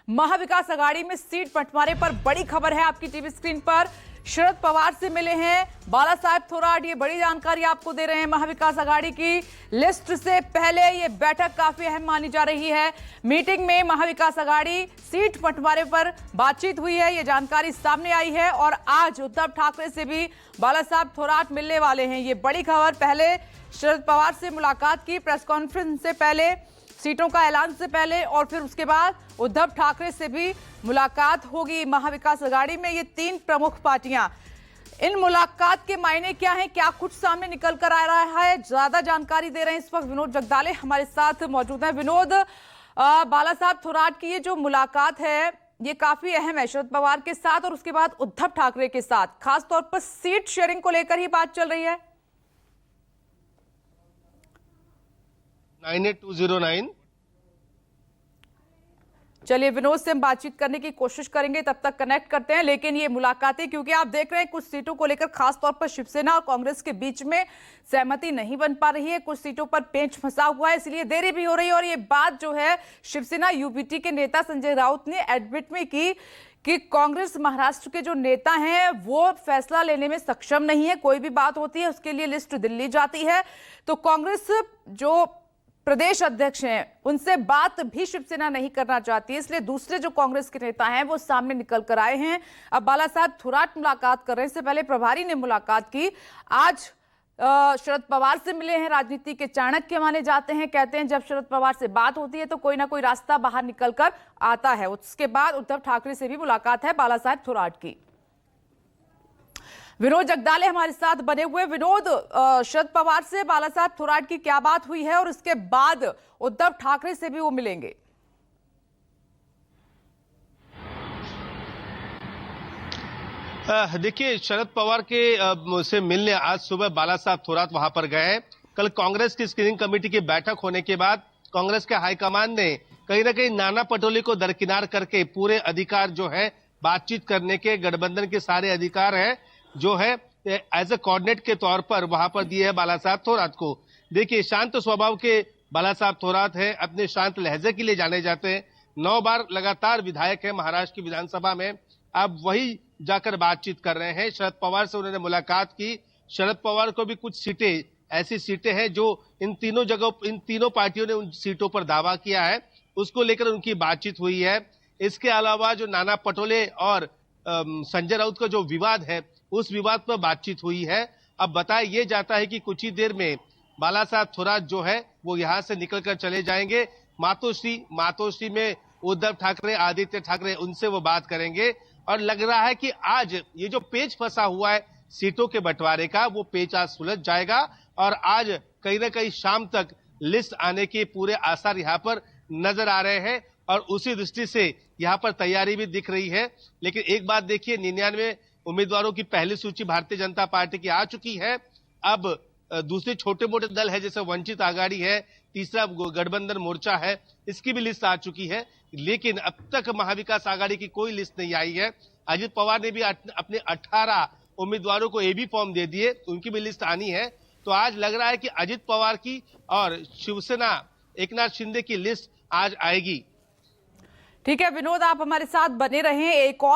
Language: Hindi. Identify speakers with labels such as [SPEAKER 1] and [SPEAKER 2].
[SPEAKER 1] महाविकास आघाड़ी में सीट बंटवारे पर बड़ी खबर है आपकी टीवी स्क्रीन पर। शरद पवार से मिले हैं बाला साहेब थोराट, ये बड़ी जानकारी आपको दे रहे हैं। महाविकास आघाड़ी की लिस्ट से पहले ये बैठक काफी अहम मानी जा रही है। मीटिंग में महाविकास आघाड़ी सीट बंटवारे पर बातचीत हुई है, ये जानकारी सामने आई है। और आज उद्धव ठाकरे से भी बाला साहेब थोराट मिलने वाले हैं, ये बड़ी खबर। पहले शरद पवार से मुलाकात की प्रेस कॉन्फ्रेंस से पहले, सीटों का ऐलान से पहले, और फिर उसके बाद उद्धव ठाकरे से भी मुलाकात होगी महाविकास आघाड़ी में। ये तीन प्रमुख पार्टियां, इन मुलाकात के मायने क्या हैं, क्या कुछ सामने निकल कर आ रहा है, ज्यादा जानकारी दे रहे हैं इस वक्त विनोद जगदाले हमारे साथ मौजूद हैं। विनोद, बाला साहब थोराट की ये जो मुलाकात है ये काफी अहम है शरद पवार के साथ और उसके बाद उद्धव ठाकरे के साथ, खासतौर पर सीट शेयरिंग को लेकर ही बात चल रही है।
[SPEAKER 2] 98209।
[SPEAKER 1] चलिए विनोद से हम बातचीत करने की कोशिश करेंगे, तब तक कनेक्ट करते हैं। लेकिन ये मुलाकातें, क्योंकि आप देख रहे हैं कुछ सीटों को लेकर खासतौर पर शिवसेना और कांग्रेस के बीच में सहमति नहीं बन पा रही है, कुछ सीटों पर पेंच फंसा हुआ है, इसलिए देरी भी हो रही है। और ये बात जो है शिवसेना यूपीटी के नेता संजय राउत ने एडमिट में की कि कांग्रेस महाराष्ट्र के जो नेता हैं वो फैसला लेने में सक्षम नहीं है। कोई भी बात होती है उसके लिए लिस्ट दिल्ली जाती है, तो कांग्रेस जो प्रदेश अध्यक्ष हैं उनसे बात भी शिवसेना नहीं करना चाहती है, इसलिए दूसरे जो कांग्रेस के नेता हैं वो सामने निकल कर आए हैं। अब बाला साहब थोराट मुलाकात कर रहे हैं, इससे पहले प्रभारी ने मुलाकात की। आज शरद पवार से मिले हैं, राजनीति के चाणक्य माने जाते हैं, कहते हैं जब शरद पवार से बात होती है तो कोई ना कोई रास्ता बाहर निकल कर आता है। उसके बाद उद्धव ठाकरे से भी मुलाकात है बाला साहब थोराट की। विनोद जगदाले हमारे साथ बने हुए। विनोद, शरद पवार से बाला साहब थोराट की क्या बात हुई है और उसके बाद उद्धव ठाकरे से भी वो मिलेंगे?
[SPEAKER 2] देखिए, शरद पवार के से मिलने आज सुबह बाला साहब थोराट वहां पर गए हैं। कल कांग्रेस की स्क्रीनिंग कमेटी की बैठक होने के बाद कांग्रेस के हाईकमान ने कहीं ना कहीं नाना पटोले को दरकिनार करके पूरे अधिकार जो है बातचीत करने के, गठबंधन के सारे अधिकार है जो है एज ए कोऑर्डिनेट के तौर पर वहां पर दिए है बाला साहब थोराट को। देखिए, शांत स्वभाव के बाला साहब थोराट है, अपने शांत लहजे के लिए जाने जाते हैं। 9 बार लगातार विधायक है महाराष्ट्र की विधानसभा में, अब वही जाकर बातचीत कर रहे हैं। शरद पवार से उन्होंने मुलाकात की। शरद पवार को भी कुछ सीटें, ऐसी सीटें हैं जो इन तीनों पार्टियों ने उन सीटों पर दावा किया है, उसको लेकर उनकी बातचीत हुई है। इसके अलावा जो नाना पटोले और संजय राउत का जो विवाद है उस विवाद पर बातचीत हुई है। अब बताया ये जाता है कि कुछ ही देर में बाला साहब थोराट जो है वो यहां से निकलकर चले जाएंगे मातोश्री में उद्धव ठाकरे, आदित्य ठाकरे, उनसे वो बात करेंगे। और लग रहा है कि आज ये जो पेच फंसा हुआ है सीटों के बंटवारे का, वो पेच आज सुलझ जाएगा और आज कहीं ना कहीं शाम तक लिस्ट आने के पूरे आसार यहाँ पर नजर आ रहे हैं और उसी दृष्टि से यहाँ पर तैयारी भी दिख रही है। लेकिन एक बात देखिए, 99 उम्मीदवारों की पहली सूची भारतीय जनता पार्टी की आ चुकी है। अब दूसरे छोटे मोटे दल है जैसे वंचित आघाड़ी है, तीसरा गठबंधन मोर्चा है, इसकी भी लिस्ट आ चुकी है। लेकिन अब तक महाविकास आघाड़ी की कोई लिस्ट नहीं आई है। अजित पवार ने भी अपने 18 उम्मीदवारों को एबी फॉर्म दे दिए, उनकी भी लिस्ट आनी है। तो आज लग रहा है कि अजित पवार की और शिवसेना एकनाथ शिंदे की लिस्ट आज आएगी।
[SPEAKER 1] ठीक है विनोद, आप हमारे साथ बने रहें। एक और